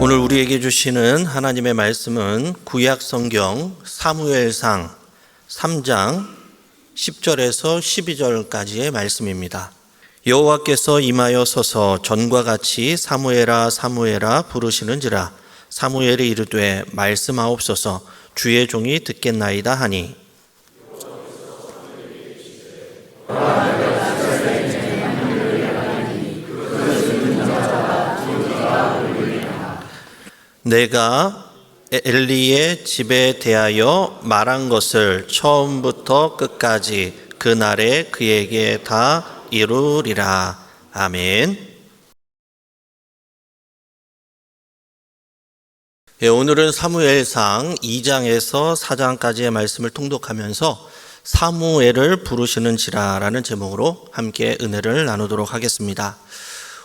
오늘 우리에게 주시는 하나님의 말씀은 구약 성경 사무엘상 3장 10절에서 12절까지의 말씀입니다. 여호와께서 임하여 서서 전과 같이 사무엘아 사무엘아 부르시는지라. 사무엘이 이르되 말씀하옵소서, 주의 종이 듣겠나이다 하니, 내가 엘리의 집에 대하여 말한 것을 처음부터 끝까지 그날에 그에게 다 이루리라. 아멘. 오늘은 사무엘상 2장에서 4장까지의 말씀을 통독하면서 사무엘을 부르시는지라라는 제목으로 함께 은혜를 나누도록 하겠습니다.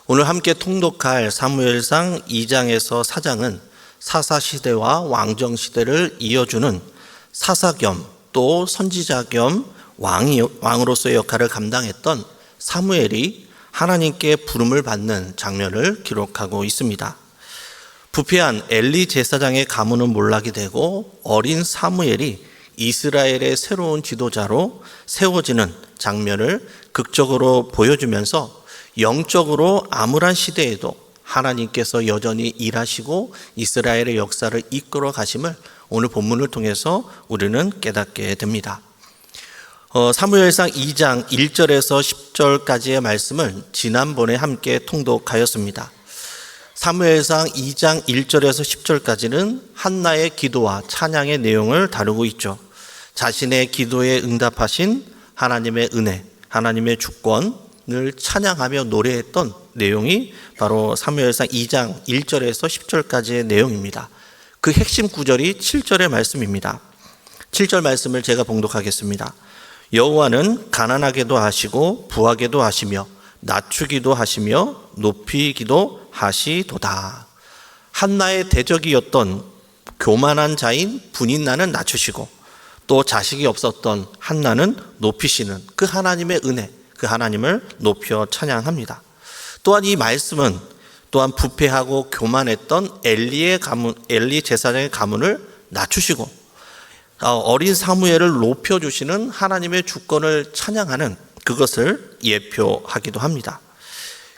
오늘 함께 통독할 사무엘상 2장에서 4장은 사사시대와 왕정시대를 이어주는 사사 겸 또 선지자 겸 왕으로서의 역할을 감당했던 사무엘이 하나님께 부름을 받는 장면을 기록하고 있습니다. 부패한 엘리 제사장의 가문은 몰락이 되고 어린 사무엘이 이스라엘의 새로운 지도자로 세워지는 장면을 극적으로 보여주면서 영적으로 암울한 시대에도 하나님께서 여전히 일하시고 이스라엘의 역사를 이끌어 가심을 오늘 본문을 통해서 우리는 깨닫게 됩니다. 사무엘상 2장 1절에서 10절까지의 말씀을 지난번에 함께 통독하였습니다. 사무엘상 2장 1절에서 10절까지는 한나의 기도와 찬양의 내용을 다루고 있죠. 자신의 기도에 응답하신 하나님의 은혜, 하나님의 주권을 찬양하며 노래했던 내용이 바로 사무엘상 2장 1절에서 10절까지의 내용입니다. 그 핵심 구절이 7절의 말씀입니다. 7절 말씀을 제가 봉독하겠습니다. 여호와는 가난하게도 하시고 부하게도 하시며 낮추기도 하시며 높이기도 하시도다. 한나의 대적이었던 교만한 자인 분인나는 낮추시고 또 자식이 없었던 한나는 높이시는 그 하나님의 은혜, 그 하나님을 높여 찬양합니다. 또한 이 말씀은 또한 부패하고 교만했던 엘리 제사장의 가문을 낮추시고 어린 사무엘을 높여주시는 하나님의 주권을 찬양하는 그것을 예표하기도 합니다.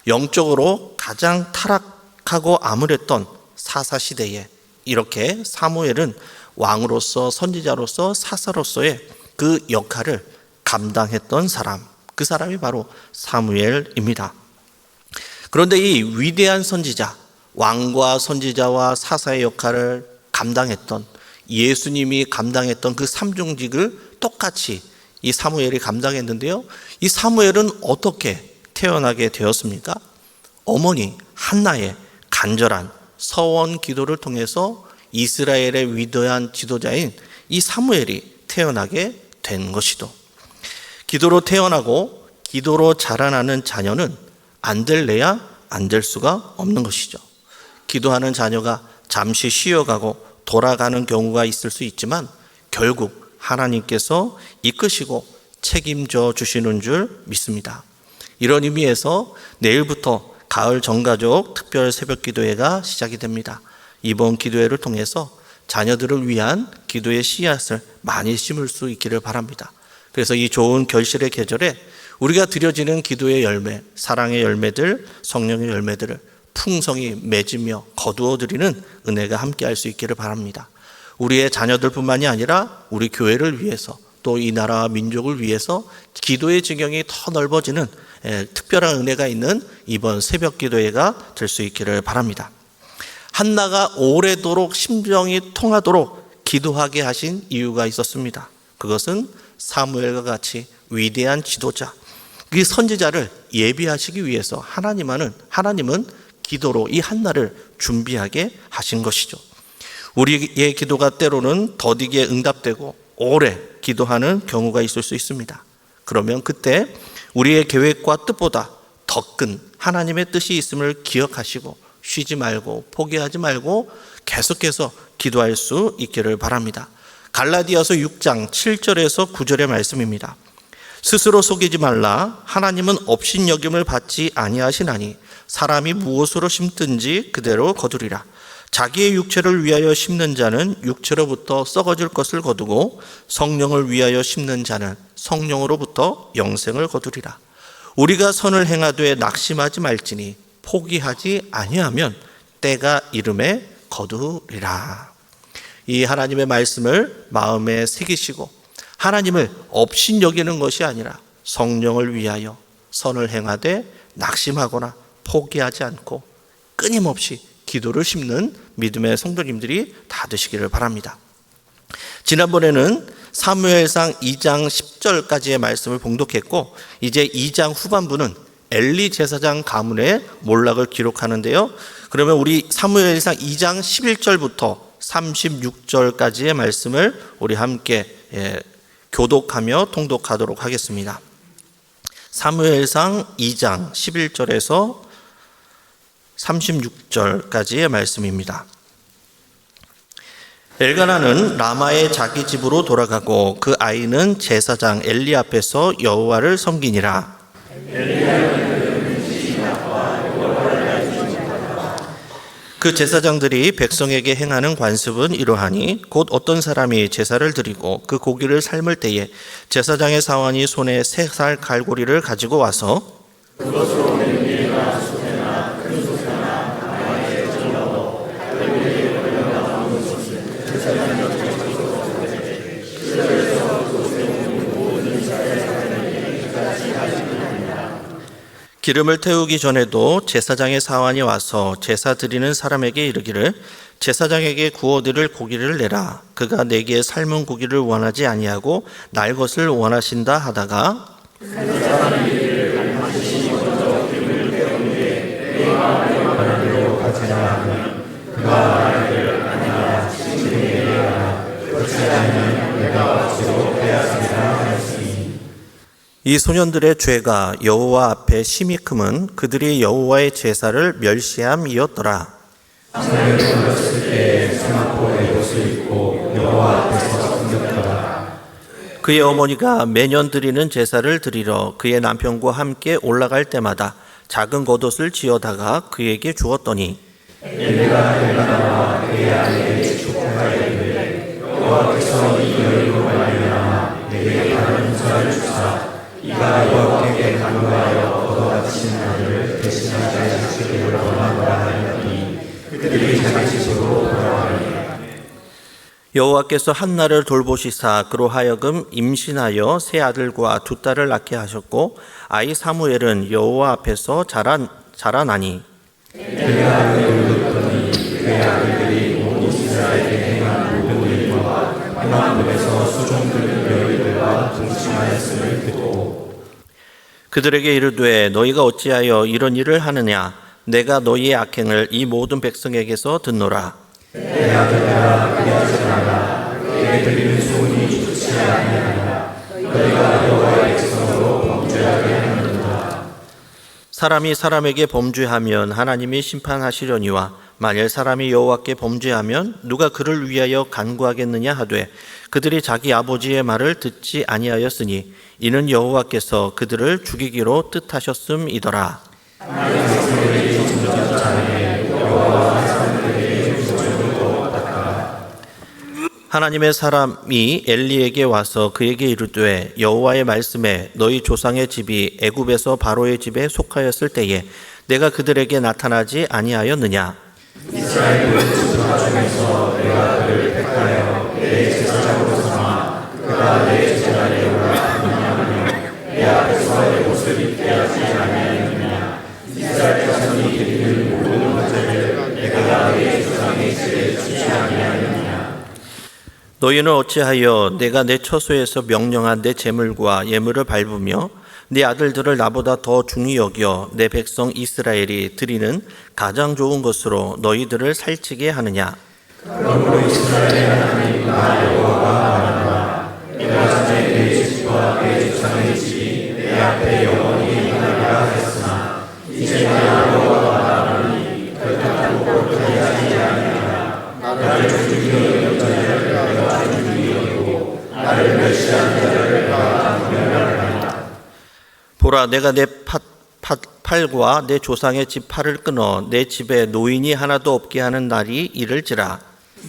영적으로 가장 타락하고 암울했던 사사시대에 이렇게 사무엘은 왕으로서 선지자로서 사사로서의 그 역할을 감당했던 사람, 그 사람이 바로 사무엘입니다. 그런데 이 위대한 선지자, 왕과 선지자와 사사의 역할을 감당했던 예수님이 감당했던 그 삼중직을 똑같이 이 사무엘이 감당했는데요. 이 사무엘은 어떻게 태어나게 되었습니까? 어머니 한나의 간절한 서원 기도를 통해서 이스라엘의 위대한 지도자인 이 사무엘이 태어나게 된 것이죠. 기도로 태어나고 기도로 자라나는 자녀는 안 될래야 안 될 수가 없는 것이죠. 기도하는 자녀가 잠시 쉬어가고 돌아가는 경우가 있을 수 있지만 결국 하나님께서 이끄시고 책임져 주시는 줄 믿습니다. 이런 의미에서 내일부터 가을 전가족 특별 새벽 기도회가 시작이 됩니다. 이번 기도회를 통해서 자녀들을 위한 기도의 씨앗을 많이 심을 수 있기를 바랍니다. 그래서 이 좋은 결실의 계절에 우리가 드려지는 기도의 열매, 사랑의 열매들, 성령의 열매들을 풍성히 맺으며 거두어드리는 은혜가 함께할 수 있기를 바랍니다. 우리의 자녀들뿐만이 아니라 우리 교회를 위해서 또 이 나라와 민족을 위해서 기도의 지경이 더 넓어지는 특별한 은혜가 있는 이번 새벽 기도회가 될 수 있기를 바랍니다. 한나가 오래도록 심정이 통하도록 기도하게 하신 이유가 있었습니다. 그것은 사무엘과 같이 위대한 지도자, 그 선지자를 예비하시기 위해서 하나님은 기도로 이 한나를 준비하게 하신 것이죠. 우리의 기도가 때로는 더디게 응답되고 오래 기도하는 경우가 있을 수 있습니다. 그러면 그때 우리의 계획과 뜻보다 더 큰 하나님의 뜻이 있음을 기억하시고 쉬지 말고 포기하지 말고 계속해서 기도할 수 있기를 바랍니다. 갈라디아서 6장 7절에서 9절의 말씀입니다. 스스로 속이지 말라. 하나님은 업신여김을 받지 아니하시나니 사람이 무엇으로 심든지 그대로 거두리라. 자기의 육체를 위하여 심는 자는 육체로부터 썩어질 것을 거두고 성령을 위하여 심는 자는 성령으로부터 영생을 거두리라. 우리가 선을 행하되 낙심하지 말지니 포기하지 아니하면 때가 이름에 거두리라. 이 하나님의 말씀을 마음에 새기시고 하나님을 업신여기는 것이 아니라 성령을 위하여 선을 행하되 낙심하거나 포기하지 않고 끊임없이 기도를 심는 믿음의 성도님들이 다 되시기를 바랍니다. 지난번에는 사무엘상 2장 10절까지의 말씀을 봉독했고 이제 2장 후반부는 엘리 제사장 가문의 몰락을 기록하는데요. 그러면 우리 사무엘상 2장 11절부터 36절까지의 말씀을 우리 함께 교독하며 통독하도록 하겠습니다. 사무엘상 2장 11절에서 36절까지의 말씀입니다. 엘가나는 라마의 자기 집으로 돌아가고 그 아이는 제사장 엘리 앞에서 여호와를 섬기니라. 그 제사장들이 백성에게 행하는 관습은 이러하니 곧 어떤 사람이 제사를 드리고 그 고기를 삶을 때에 제사장의 사환이 손에 3살 갈고리를 가지고 와서 그것으로 냄비나 솥에나 큰 솥에나 가마에 넣어 갈고리에 걸려 나오는 것을 제사장이 그래서 그곳에 있는 모든 이스라엘 사람에게 이같이 가르치니라. 기름을 태우기 전에도 제사장의 사환이 와서 제사 드리는 사람에게 이르기를 제사장에게 구워드릴 고기를 내라. 그가 내게 삶은 고기를 원하지 아니하고 날 것을 원하신다 하다가 그 사람이 이르기를 반드시 먼저 기름을 태운 뒤에 내 마음에 원하는 대로 하지 않으면 그가 말하기를 아니라 지금 내게 하라. 그렇지 않으면 내가 억지로 빼앗으리라 하였으니 이 소년들의 죄가 여호와 앞에 심히 크면 그들이 여호와의 제사를 멸시함이었더라. 사무엘이 불렀을 때에 수납포에 옷을 입고 여호와 앞에서 공격하다. 그의 어머니가 매년 드리는 제사를 드리러 그의 남편과 함께 올라갈 때마다 작은 겉옷을 지어다가 그에게 주었더니 엘리가 엘가나와 그의 아내에게 축복하여 여호와께서 이 여인으로 말미암아 내게 다른 자를 주사 이가 여호와께 간구하여 얻어가신 아들을 대신하게 하시기를 원하노라 하였더니 그들이 자기 집으로 돌아가니 여호와께서 한나를 돌보시사 그로 하여금 임신하여 3 아들과 2 딸을 낳게 하셨고 아이 사무엘은 여호와 앞에서 자라나니 그가 늙었더니 그의 아들들이 온 이스라엘에 행한 모든 일과 행한 곳에서 수종들은 여인들과 동침하였음을 듣고 그들에게 이르되 너희가 어찌하여 이런 일을 하느냐 내가 너희의 악행을 이 모든 백성에게서 듣노라. 내 아들들아 그리하지 말라. 내게 들리는 소문이 좋지 아니하니라. 너희가 여호와의 백성으로 범죄하게 하는도다. 사람이 사람에게 범죄하면 하나님이 심판하시려니와 만일 사람이 여호와께 범죄하면 누가 그를 위하여 간구하겠느냐 하되 그들이 자기 아버지의 말을 듣지 아니하였으니 이는 여호와께서 그들을 죽이기로 뜻하셨음이더라. 하나님의 사람이 엘리에게 와서 그에게 이르되 여호와의 말씀에 너희 조상의 집이 애굽에서 바로의 집에 속하였을 때에 내가 그들에게 나타나지 아니하였느냐. 이스라엘 지파 중에서 내가 그를 택하여 내 제사장으로 삼아 그가 내 제사에 올라가느냐며 내 앞에서 내 옷을 입게 하지 아니하였느냐. 이스라엘 자손이 드리는 모든 번제를 내가 내 조상의 집에 주지 아니하였느냐. 너희는 어찌하여 내가 내 처소에서 명령한 내 제물과 예물을 밟으며 내 아들들을 나보다 더 중히 여겨 내 백성 이스라엘이 드리는 가장 좋은 것으로 너희들을 살찌게 하느냐. 그러므로 이스라엘의 하나님 나 여호와가 말하노라. 내가 전에 내 집과 내 조상의 집이 내 앞에 영원히 행하리라 했으나 이제 나 여호와가 말하노니 결단코 그렇게 하지 아니하리라. 나를 존중히 여기는 자를 내가 존중히 여기고 나를 멸시하는 자를 내가 경멸하리라. 보라 내가 내 팔과 내 조상의 집 팔을 끊어 내 집에 노인이 하나도 없게 하는 날이 이를지라.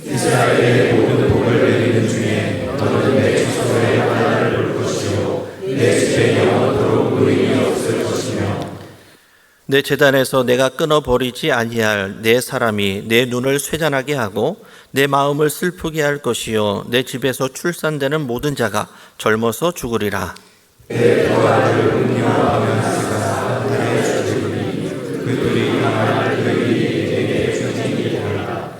이스라엘의 모든 복을 내리는 중에 너는 내 처소에 하나를 볼 것이요 내 집에 영원토록 노인이 없을 것이며 내 제단에서 내가 끊어버리지 아니할 내 사람이 내 눈을 쇠잔하게 하고 내 마음을 슬프게 할 것이요 내 집에서 출산되는 모든 자가 젊어서 죽으리라. 내 아들을 음녀하면 하시가 나의 죽으니 그들이 당할 그들이 내게 주진이 되리라.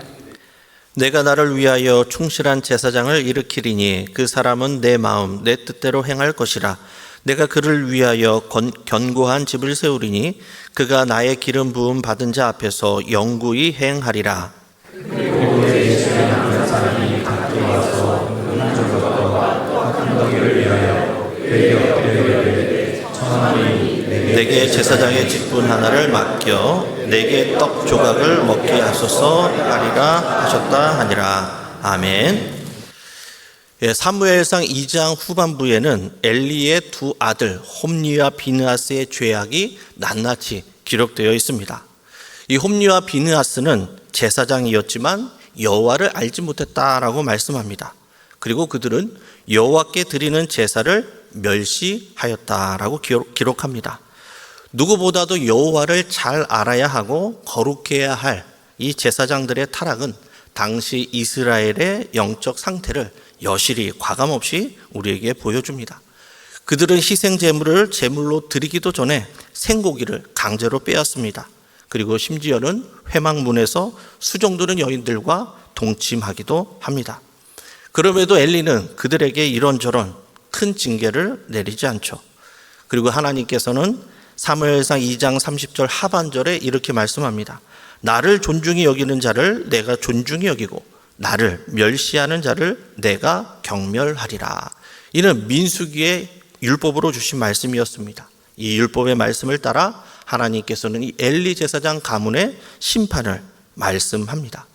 내가 나를 위하여 충실한 제사장을 일으키리니 그 사람은 내 마음 내 뜻대로 행할 것이라. 내가 그를 위하여 견고한 집을 세우리니 그가 나의 기름 부음 받은 자 앞에서 영구히 행하리라. 그리고 내 집에 남는 사람이 밖에 와서 음주와 떡한 덩이를 위하여 내 옆에 이르되 청하니 내게 제사장의 직분 하나를 맡겨 내게 떡 조각을 먹게 하소서 하리라 하셨다 하니라. 아멘. 사무엘상 2장 후반부에는 엘리의 두 아들 홈리와 비느하스의 죄악이 낱낱이 기록되어 있습니다. 이 홈리와 비느하스는 제사장이었지만 여호와를 알지 못했다라고 말씀합니다. 그리고 그들은 여호와께 드리는 제사를 멸시하였다라고 기록합니다. 누구보다도 여호와를 잘 알아야 하고 거룩해야 할 이 제사장들의 타락은 당시 이스라엘의 영적 상태를 여실히 과감없이 우리에게 보여줍니다. 그들은 희생 제물을 제물로 드리기도 전에 생고기를 강제로 빼앗습니다. 그리고 심지어는 회막문에서 수종드는 여인들과 동침하기도 합니다. 그럼에도 엘리는 그들에게 이런저런 큰 징계를 내리지 않죠. 그리고 하나님께서는 사무엘상 2장 30절 하반절에 이렇게 말씀합니다. 나를 존중히 여기는 자를 내가 존중히 여기고 나를 멸시하는 자를 내가 경멸하리라. 이는 민수기의 율법으로 주신 말씀이었습니다. 이 율법의 말씀을 따라 하나님께서는 이 엘리 제사장 가문의 심판을 말씀합니다.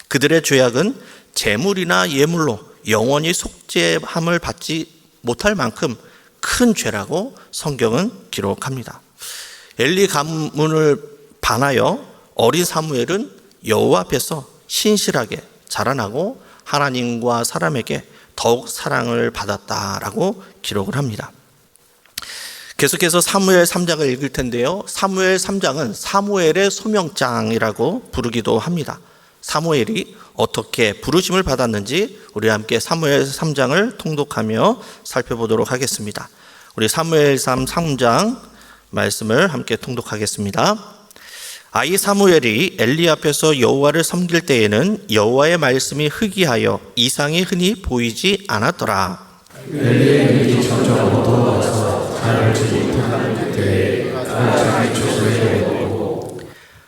그들의 죄악은 제물이나 예물로 영원히 속죄함을 받지 못할 만큼 큰 죄라고 성경은 기록합니다. 엘리 가문을 반하여 어린 사무엘은 여호와 앞에서 신실하게 자라나고 하나님과 사람에게 더욱 사랑을 받았다라고 기록을 합니다. 계속해서 사무엘 3장을 읽을 텐데요. 사무엘 3장은 사무엘의 소명장이라고 부르기도 합니다. 사무엘이 어떻게 부르심을 받았는지 우리 함께 사무엘 3장을 통독하며 살펴보도록 하겠습니다. 우리 사무엘 3장 말씀을 함께 통독하겠습니다. 아이 사무엘이 엘리 앞에서 여호와를 섬길 때에는 여호와의 말씀이 희귀하여 이상이 흔히 보이지 않았더라. 엘리의 눈이 점점 어두워져서 알지 못하는 그때에 그가 자기 조소에 놓고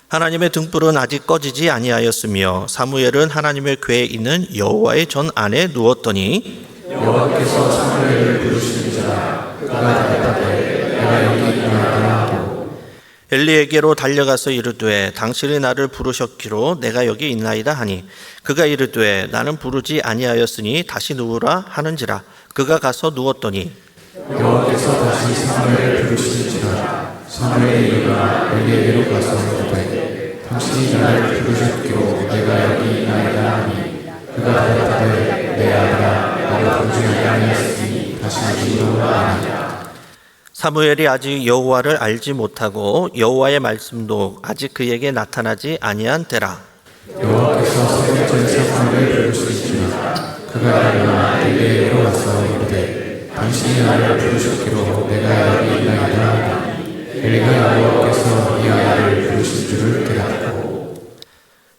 하나님의 등불은 아직 꺼지지 아니하였으며 사무엘은 하나님의 궤에 있는 여호와의 전 안에 누웠더니 여호와께서 사무엘을 부르시니라. 그가 대답하되 내가 여기 있나이다 하고 엘리에게로 달려가서 이르되 당신이 나를 부르셨기로 내가 여기 있나이다 하니 그가 이르되 나는 부르지 아니하였으니 다시 누우라 하는지라. 그가 가서 누웠더니 여호와께서 다시 사무엘을 부르시니라. 사무엘이 일어나 엘리에게로 가서 이르되 당신이 나를 부르셨기로 내가 여기 있나이다 하니 그가 대답하되 내 아들아 내가 부르지 아니하였으니 다시 누우라 하니라. 사무엘이 아직 여호와를 알지 못하고 여호와의 말씀도 아직 그에게 나타나지 아니한 때라. 여호와께서 세 번째 사무엘을 부르시니라. 그가 일어나 엘리에게로 가서 이르되 당신이 나를 부르셨기로 내가 여기 있나이다 하니 엘리가 여호와께서 이 아이를 부르신 줄을 깨닫고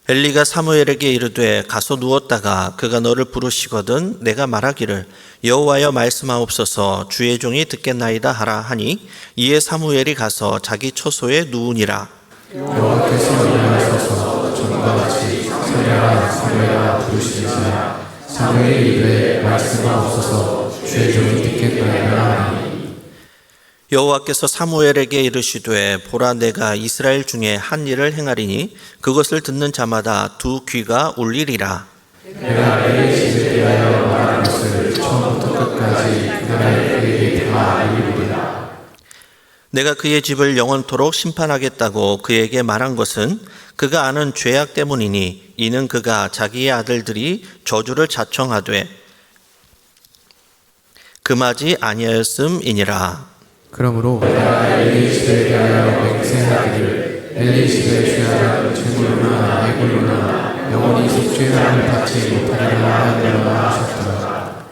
엘리가 사무엘에게 이르되 가서 누웠다가 그가 너를 부르시거든 내가 말하기를 여호와여 말씀하옵소서 주의 종이 듣겠나이다 하라 하니 이에 사무엘이 가서 자기 처소에 누우니라. 여호와께서 일어나셔서 전과 같이 사무엘아 부르시니라. 사무엘이 이르되 말씀하옵소서 주의 종이 듣겠나이다 하니 여호와께서 사무엘에게 이르시되 보라 내가 이스라엘 중에 한 일을 행하리니 그것을 듣는 자마다 두 귀가 울리리라. 내가 엘리 집에 대하여 말한 것을 처음부터 끝까지 그날에 그에게 다 알리리라. 내가 그의 집을 영원토록 심판하겠다고 그에게 말한 것은 그가 아는 죄악 때문이니 이는 그가 자기의 아들들이 저주를 자청하되 금하지 아니하였음이니라. 그러므로 내가 엘리 집에 대하여 맹세하기를 엘리 집의 죄악은 제물로나 예물로나 영원히 속죄함을 받지 못하리라 하느라 하셨더라.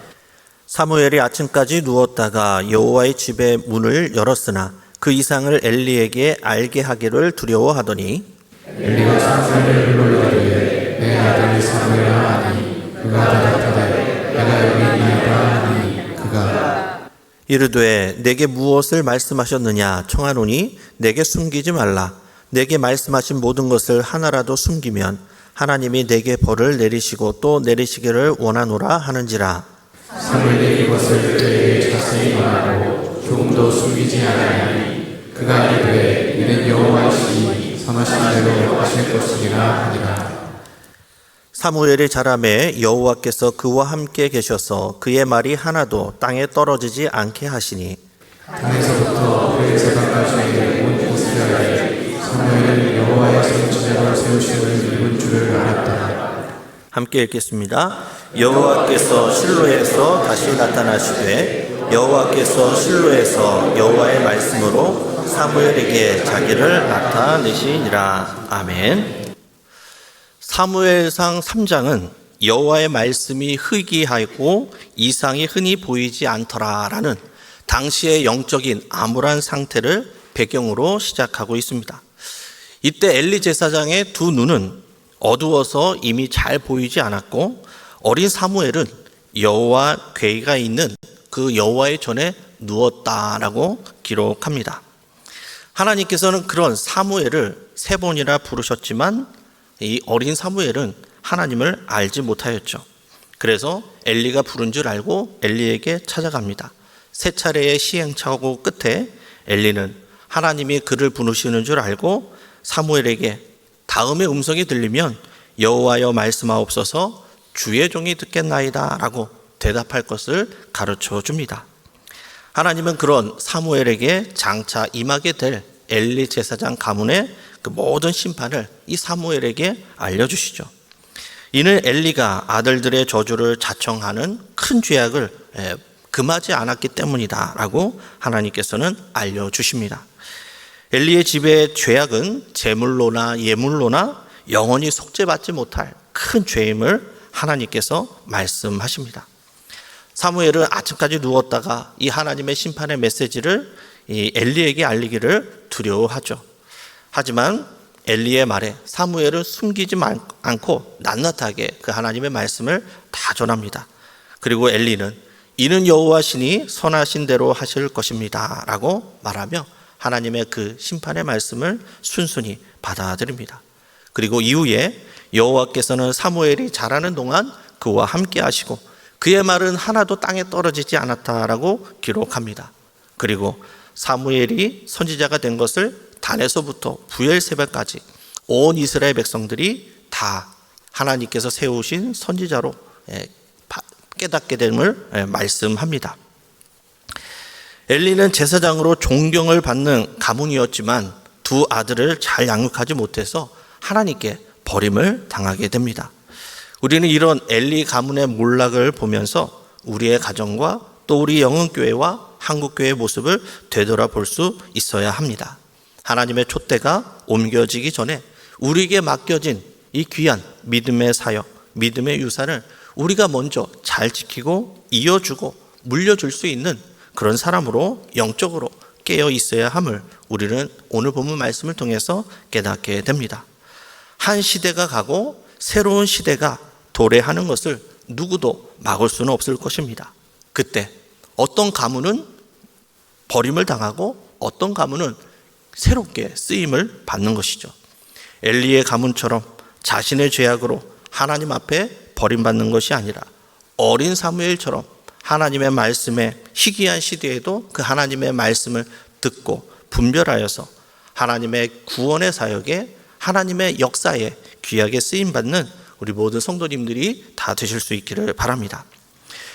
사무엘이 아침까지 누웠다가 여호와의 집의 문을 열었으나 그 이상을 엘리에게 알게 하기를 두려워하더니 엘리가 사무엘을 불러이르되 내 아들 사무엘아 하니 그가 대답하되 내가 여기 있나이다 하니 그가 이르되 내게 무엇을 말씀하셨느냐 청하노니 내게 숨기지 말라. 내게 말씀하신 모든 것을 하나라도 숨기면 하나님이 내게 벌을 내리시고 또 내리시기를 원하노라 하는지라. 사무엘이 이것을 그에게 자세히 말하고 조금도 숨기지 않으니 그가 이르되 이는 여호와이시니 선하신 대로 하실 것이니라 하니라. 사무엘이 자라매 여호와께서 그와 함께 계셔서 그의 말이 하나도 땅에 떨어지지 않게 하시니 땅에서부터 그의 세상까지 온 이스라엘이 사무엘을 여호와의 선지자로 세우심을 입은 줄을 알았다. 함께 읽겠습니다. 여호와께서 실로에서 다시 나타나시되 여호와께서 실로에서 여호와의 말씀으로 사무엘에게 자기를 나타내시니라. 아멘. 사무엘상 3장은 여호와의 말씀이 희귀하고 이상이 흔히 보이지 않더라라는 당시의 영적인 암울한 상태를 배경으로 시작하고 있습니다. 이때 엘리 제사장의 두 눈은 어두워서 이미 잘 보이지 않았고 어린 사무엘은 여호와 궤가 있는 그 여호와의 전에 누웠다라고 기록합니다. 하나님께서는 그런 사무엘을 3번이나 부르셨지만 이 어린 사무엘은 하나님을 알지 못하였죠. 그래서 엘리가 부른 줄 알고 엘리에게 찾아갑니다. 3차례의 시행착오 끝에 엘리는 하나님이 그를 부르시는 줄 알고 사무엘에게 다음의 음성이 들리면 여호와여 말씀하옵소서 주의 종이 듣겠나이다 라고 대답할 것을 가르쳐 줍니다. 하나님은 그런 사무엘에게 장차 임하게 될 엘리 제사장 가문의 그 모든 심판을 이 사무엘에게 알려주시죠. 이는 엘리가 아들들의 저주를 자청하는 큰 죄악을 금하지 않았기 때문이다 라고 하나님께서는 알려주십니다. 엘리의 집의 죄악은 제물로나 예물로나 영원히 속죄받지 못할 큰 죄임을 하나님께서 말씀하십니다. 사무엘은 아침까지 누웠다가 이 하나님의 심판의 메시지를 이 엘리에게 알리기를 두려워하죠. 하지만 엘리의 말에 사무엘은 숨기지 않고 낱낱하게 그 하나님의 말씀을 다 전합니다. 그리고 엘리는 이는 여호와시니 선하신 대로 하실 것입니다 라고 말하며 하나님의 그 심판의 말씀을 순순히 받아들입니다. 그리고 이후에 여호와께서는 사무엘이 자라는 동안 그와 함께 하시고 그의 말은 하나도 땅에 떨어지지 않았다라고 기록합니다. 그리고 사무엘이 선지자가 된 것을 단에서부터 부엘세바까지 온 이스라엘 백성들이 다 하나님께서 세우신 선지자로 깨닫게 됨을 말씀합니다. 엘리는 제사장으로 존경을 받는 가문이었지만 두 아들을 잘 양육하지 못해서 하나님께 버림을 당하게 됩니다. 우리는 이런 엘리 가문의 몰락을 보면서 우리의 가정과 또 우리 영흥교회와 한국교회의 모습을 되돌아볼 수 있어야 합니다. 하나님의 촛대가 옮겨지기 전에 우리에게 맡겨진 이 귀한 믿음의 사역, 믿음의 유산을 우리가 먼저 잘 지키고 이어주고 물려줄 수 있는 그런 사람으로 영적으로 깨어 있어야 함을 우리는 오늘 본문 말씀을 통해서 깨닫게 됩니다. 한 시대가 가고 새로운 시대가 도래하는 것을 누구도 막을 수는 없을 것입니다. 그때 어떤 가문은 버림을 당하고 어떤 가문은 새롭게 쓰임을 받는 것이죠. 엘리의 가문처럼 자신의 죄악으로 하나님 앞에 버림받는 것이 아니라 어린 사무엘처럼 하나님의 말씀에 희귀한 시대에도 그 하나님의 말씀을 듣고 분별하여서 하나님의 구원의 사역에 하나님의 역사에 귀하게 쓰임받는 우리 모든 성도님들이 다 되실 수 있기를 바랍니다.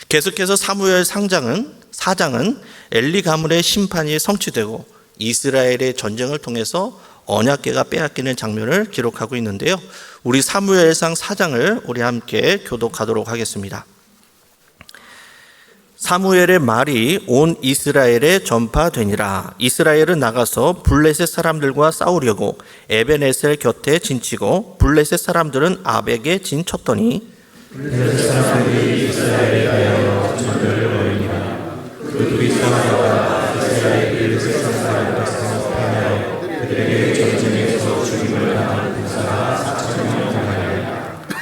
계속해서 사무엘 4장은 엘리 가문의 심판이 성취되고 이스라엘의 전쟁을 통해서 언약궤가 빼앗기는 장면을 기록하고 있는데요. 우리 사무엘상 4장을 우리 함께 교독하도록 하겠습니다. 사무엘의 말이 온 이스라엘에 전파되니라. 이스라엘은 나가서 블레셋 사람들과 싸우려고 에벤에셀 곁에 진치고 블레셋 사람들은 아벡에 진쳤더니 블레셋 사람들이 이스라엘에 가여 전멸을 벌이니라. 그들이 싸우다가 이스라엘 블레셋 사람들과 패하여 그들에게 전쟁에서 죽임을 당한 군사가 4,000명 당하였다.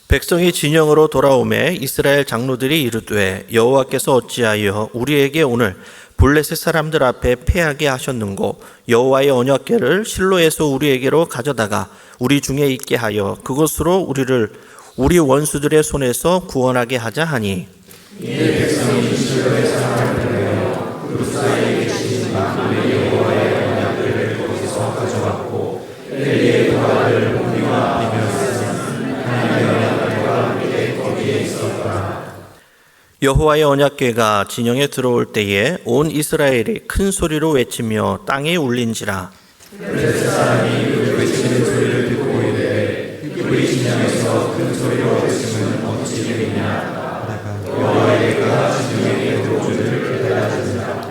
백성이 진영으로 돌아오매 이스라엘 장로들이 이르되 여호와께서 어찌하여 우리에게 오늘 블레셋 사람들 앞에 패하게 하셨는고 여호와의 언약궤를 실로에서 우리에게로 가져다가 우리 중에 있게 하여 그것으로 우리를 우리 원수들의 손에서 구원하게 하자 하니 이에 백성이 실로의 사람을 보내어 그룹사에 계신 만군의 여호와의 언약궤를 거기서 가져왔고 엘리의 두 아들 홈리와 비느하스는 하나님의 언약궤와 함께 거기에 있었다. 여호와의 언약궤가 진영에 들어올 때에 온 이스라엘이 큰 소리로 외치며 땅에 울린지라. 블레셋 사람이 그 외치는 소리를 듣고 이르되 우리 진영에서 큰 소리로 외치면 어찌 되느냐. 여호와께가 진영에게 들어오기를 기다려주니라.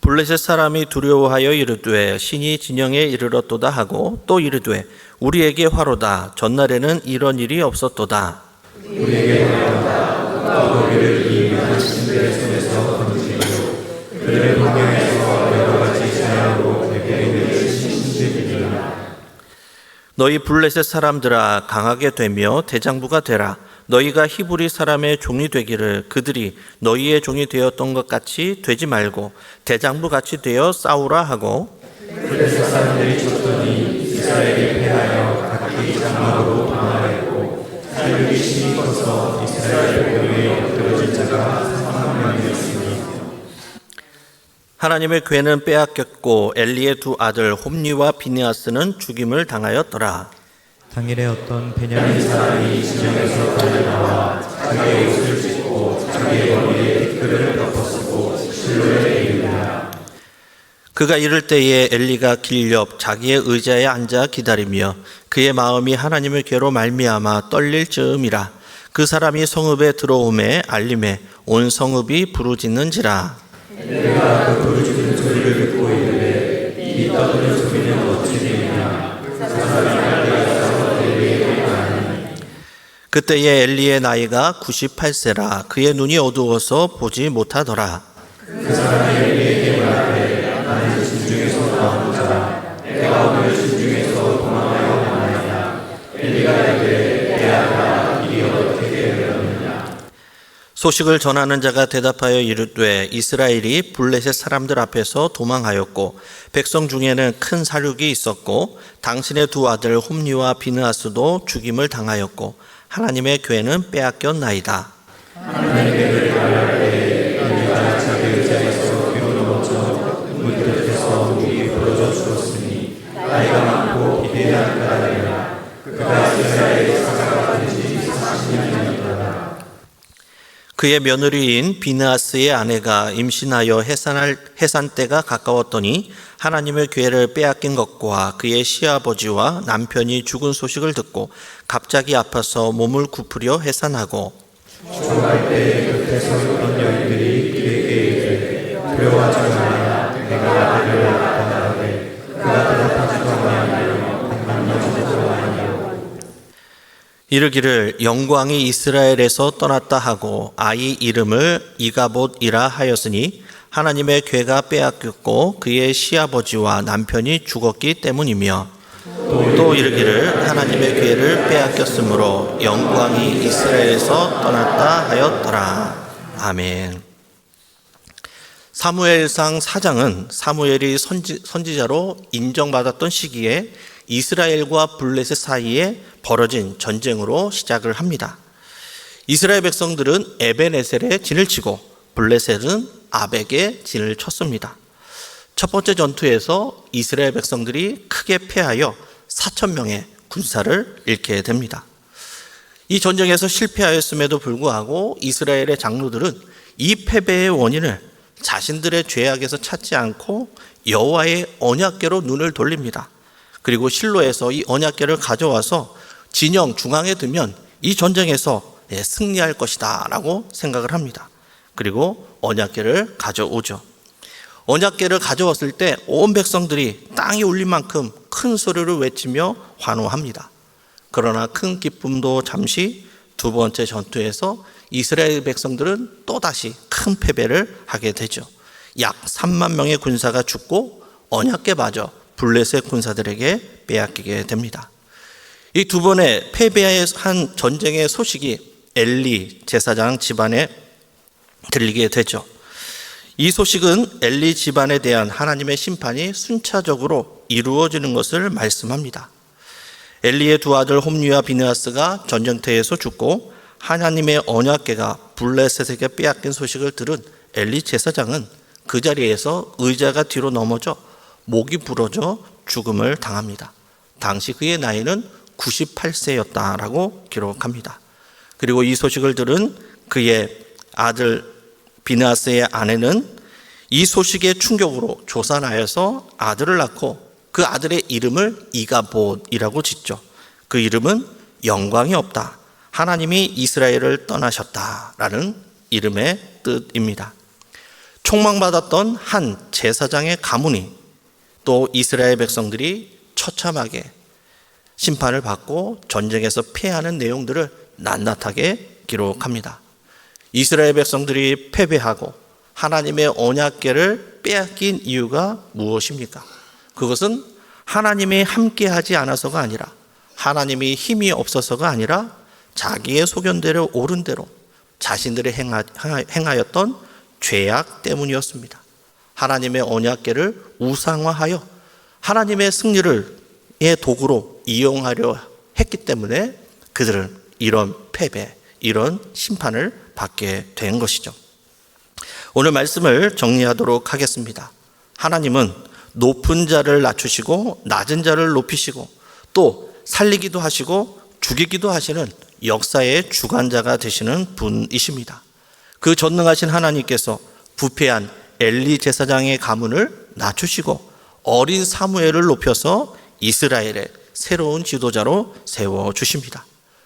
블레셋 사람이 두려워하여 이르되 신이 진영에 이르렀도다 하고 또 이르되 우리에게 화로다. 전날에는 이런 일이 없었도다. 우리에게 화로다. 거기를 이 위한 신들의 손에서 건지고 그들의 동명에서 여러 가지 재앙으로 내게 이르는 신들이니라. 너희 블레셋 사람들아 강하게 되며 대장부가 되라. 너희가 히브리 사람의 종이 되기를 그들이 너희의 종이 되었던 것 같이 되지 말고 대장부 같이 되어 싸우라 하고 블레셋 사람들이 쳤더니 이스라엘이 패하여 각기 장막으로 도망하였고 살육이 심히 커서 이스라엘 뼈에 엎드러진 자가 30,000명이었으니 하나님의 궤는 빼앗겼고 엘리의 두 아들 홈리와 비느하스는 죽임을 당하였더라. 당일에 어떤 베냐민 사람이 진영에서 달려나와 자기의 옷을 찢고 자기의 머리에 티끌을 덮어쓰고 실로에 이르니라. 그가 이를 때에 엘리가 길 옆 자기의 의자에 앉아 기다리며 그의 마음이 하나님의 궤로 말미암아 떨릴 즈음이라. 그 사람이 성읍에 들어오매 알림에 온 성읍이 부르짖는지라. 내가 그 부르짖는 소리를 듣고 이르되 이 떠드는 소리는 어찌 되느냐. 그 사람이 그때에 엘리의 나이가 98세라. 그의 눈이 어두워서 보지 못하더라. 그 사람이 엘리에게 말하되 나는 진중에서 도망한 자라. 내가 오늘 진중에서 도망하여 나나이다. 엘리가 이르되 내 아들아 일이 어떻게 되었느냐. 소식을 전하는 자가 대답하여 이르되 이스라엘이 블레셋 사람들 앞에서 도망하였고 백성 중에는 큰 살육이 있었고 당신의 두 아들 홈리와 비느하스도 죽임을 당하였고 하나님의 궤는 빼앗겼나이다. 하나님의 궤를 말할 때 엘리가 자기 의자에서 뒤로 넘어져 문 곁에서 목이 부러져 죽었으니 나이가 많고 비대한 까닭이라. 그가 이스라엘의 사자가 된 지 40년이었더라. 그의 며느리인 비느하스의 아내가 임신하여 해산 때가 가까웠더니 하나님의 궤를 빼앗긴 것과 그의 시아버지와 남편이 죽은 소식을 듣고 갑자기 아파서 몸을 굽으려 해산하고 죽어갈 때 곁에 서 있던 여인들이 그에게 이르되 두려워하지 말라. 내가 아들을 낳았다 하되 그가 대답하지도 아니하며 반만여지도 아니하고 이르기를 영광이 이스라엘에서 떠났다 하고 아이 이름을 이가봇이라 하였으니 하나님의 궤가 빼앗겼고 그의 시아버지와 남편이 죽었기 때문이며 또 이르기를 하나님의 궤를 빼앗겼으므로 영광이 이스라엘에서 떠났다 하였더라. 아멘. 사무엘상 4장은 사무엘이 선지자로 인정받았던 시기에 이스라엘과 블레셋 사이에 벌어진 전쟁으로 시작을 합니다. 이스라엘 백성들은 에벤에셀에 진을 치고 블레셋은 아벡에 진을 쳤습니다. 첫 번째 전투에서 이스라엘 백성들이 크게 패하여 4,000명의 군사를 잃게 됩니다. 이 전쟁에서 실패하였음에도 불구하고 이스라엘의 장로들은 이 패배의 원인을 자신들의 죄악에서 찾지 않고 여호와의 언약궤로 눈을 돌립니다. 그리고 실로에서 이 언약궤를 가져와서 진영 중앙에 두면 이 전쟁에서 승리할 것이다 라고 생각을 합니다. 그리고 언약궤를 가져오죠. 언약궤를 가져왔을 때 온 백성들이 땅이 울릴 만큼 큰 소리를 외치며 환호합니다. 그러나 큰 기쁨도 잠시 두 번째 전투에서 이스라엘 백성들은 또다시 큰 패배를 하게 되죠. 약 3만 명의 군사가 죽고 언약궤마저 블레셋 군사들에게 빼앗기게 됩니다. 이 두 번의 패배한 전쟁의 소식이 엘리 제사장 집안에 들리게 되죠. 이 소식은 엘리 집안에 대한 하나님의 심판이 순차적으로 이루어지는 것을 말씀합니다. 엘리의 두 아들 홈리와 비느하스가 전쟁터에서 죽고 하나님의 언약궤가 블레셋에게 빼앗긴 소식을 들은 엘리 제사장은 그 자리에서 의자가 뒤로 넘어져 목이 부러져 죽음을 당합니다. 당시 그의 나이는 98세였다라고 기록합니다. 그리고 이 소식을 들은 그의 아들 비느하스의 아내는 이 소식의 충격으로 조산하여서 아들을 낳고 그 아들의 이름을 이가봇이라고 짓죠. 그 이름은 영광이 없다, 하나님이 이스라엘을 떠나셨다라는 이름의 뜻입니다. 총망받았던 한 제사장의 가문이 또 이스라엘 백성들이 처참하게 심판을 받고 전쟁에서 패하는 내용들을 낱낱하게 기록합니다. 이스라엘 백성들이 패배하고 하나님의 언약궤를 빼앗긴 이유가 무엇입니까? 그것은 하나님이 함께하지 않아서가 아니라, 하나님이 힘이 없어서가 아니라 자기의 소견대로 옳은 대로 자신들이 행하였던 죄악 때문이었습니다. 하나님의 언약궤를 우상화하여 하나님의 승리를 도구로 이용하려 했기 때문에 그들은 이런 패배, 이런 심판을 받게 된 것이죠. 오늘 말씀을 정리하도록 하겠습니다. 하나님은 높은 자를 낮추시고 낮은 자를 높이시고 또 살리기도 하시고 죽이기도 하시는 역사의 주관자가 되시는 분이십니다. 그 전능하신 하나님께서 부패한 엘리 제사장의 가문을 낮추시고 어린 사무엘을 높여서 이스라엘의 새로운 지도자로 세워주십니다.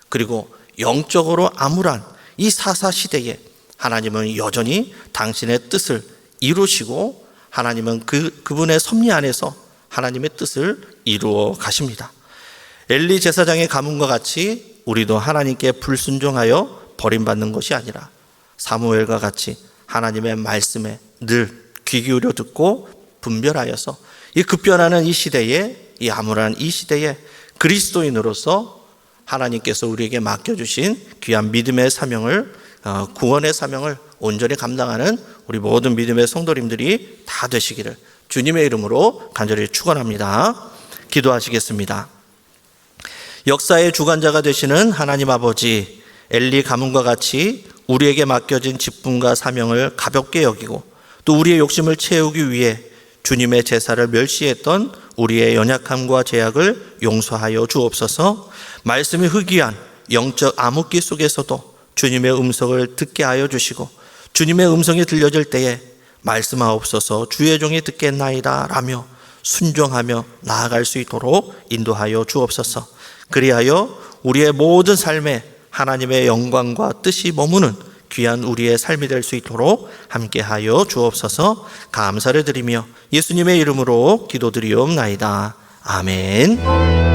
그리고 영적으로 암울한 이 사사 시대에 하나님은 여전히 당신의 뜻을 이루시고 하나님은 그분의 섭리 안에서 하나님의 뜻을 이루어 가십니다. 엘리 제사장의 가문과 같이 우리도 하나님께 불순종하여 버림받는 것이 아니라 사무엘과 같이 하나님의 말씀에 늘 귀 기울여 듣고 분별하여서 이 급변하는 이 시대에, 이 암울한 이 시대에 그리스도인으로서 하나님께서 우리에게 맡겨주신 귀한 믿음의 사명을, 구원의 사명을 온전히 감당하는 우리 모든 믿음의 성도님들이 다 되시기를 주님의 이름으로 간절히 축원합니다. 기도하시겠습니다. 역사의 주관자가 되시는 하나님 아버지, 엘리 가문과 같이 우리에게 맡겨진 직분과 사명을 가볍게 여기고 또 우리의 욕심을 채우기 위해 주님의 제사를 멸시했던 우리의 연약함과 죄악을 용서하여 주옵소서. 말씀이 희귀한 영적 암흑기 속에서도 주님의 음성을 듣게 하여 주시고 주님의 음성이 들려질 때에 말씀하옵소서, 주의 종이 듣겠나이다 라며 순종하며 나아갈 수 있도록 인도하여 주옵소서. 그리하여 우리의 모든 삶에 하나님의 영광과 뜻이 머무는 귀한 우리의 삶이 될 수 있도록 함께하여 주옵소서. 감사를 드리며 예수님의 이름으로 기도드리옵나이다. 아멘.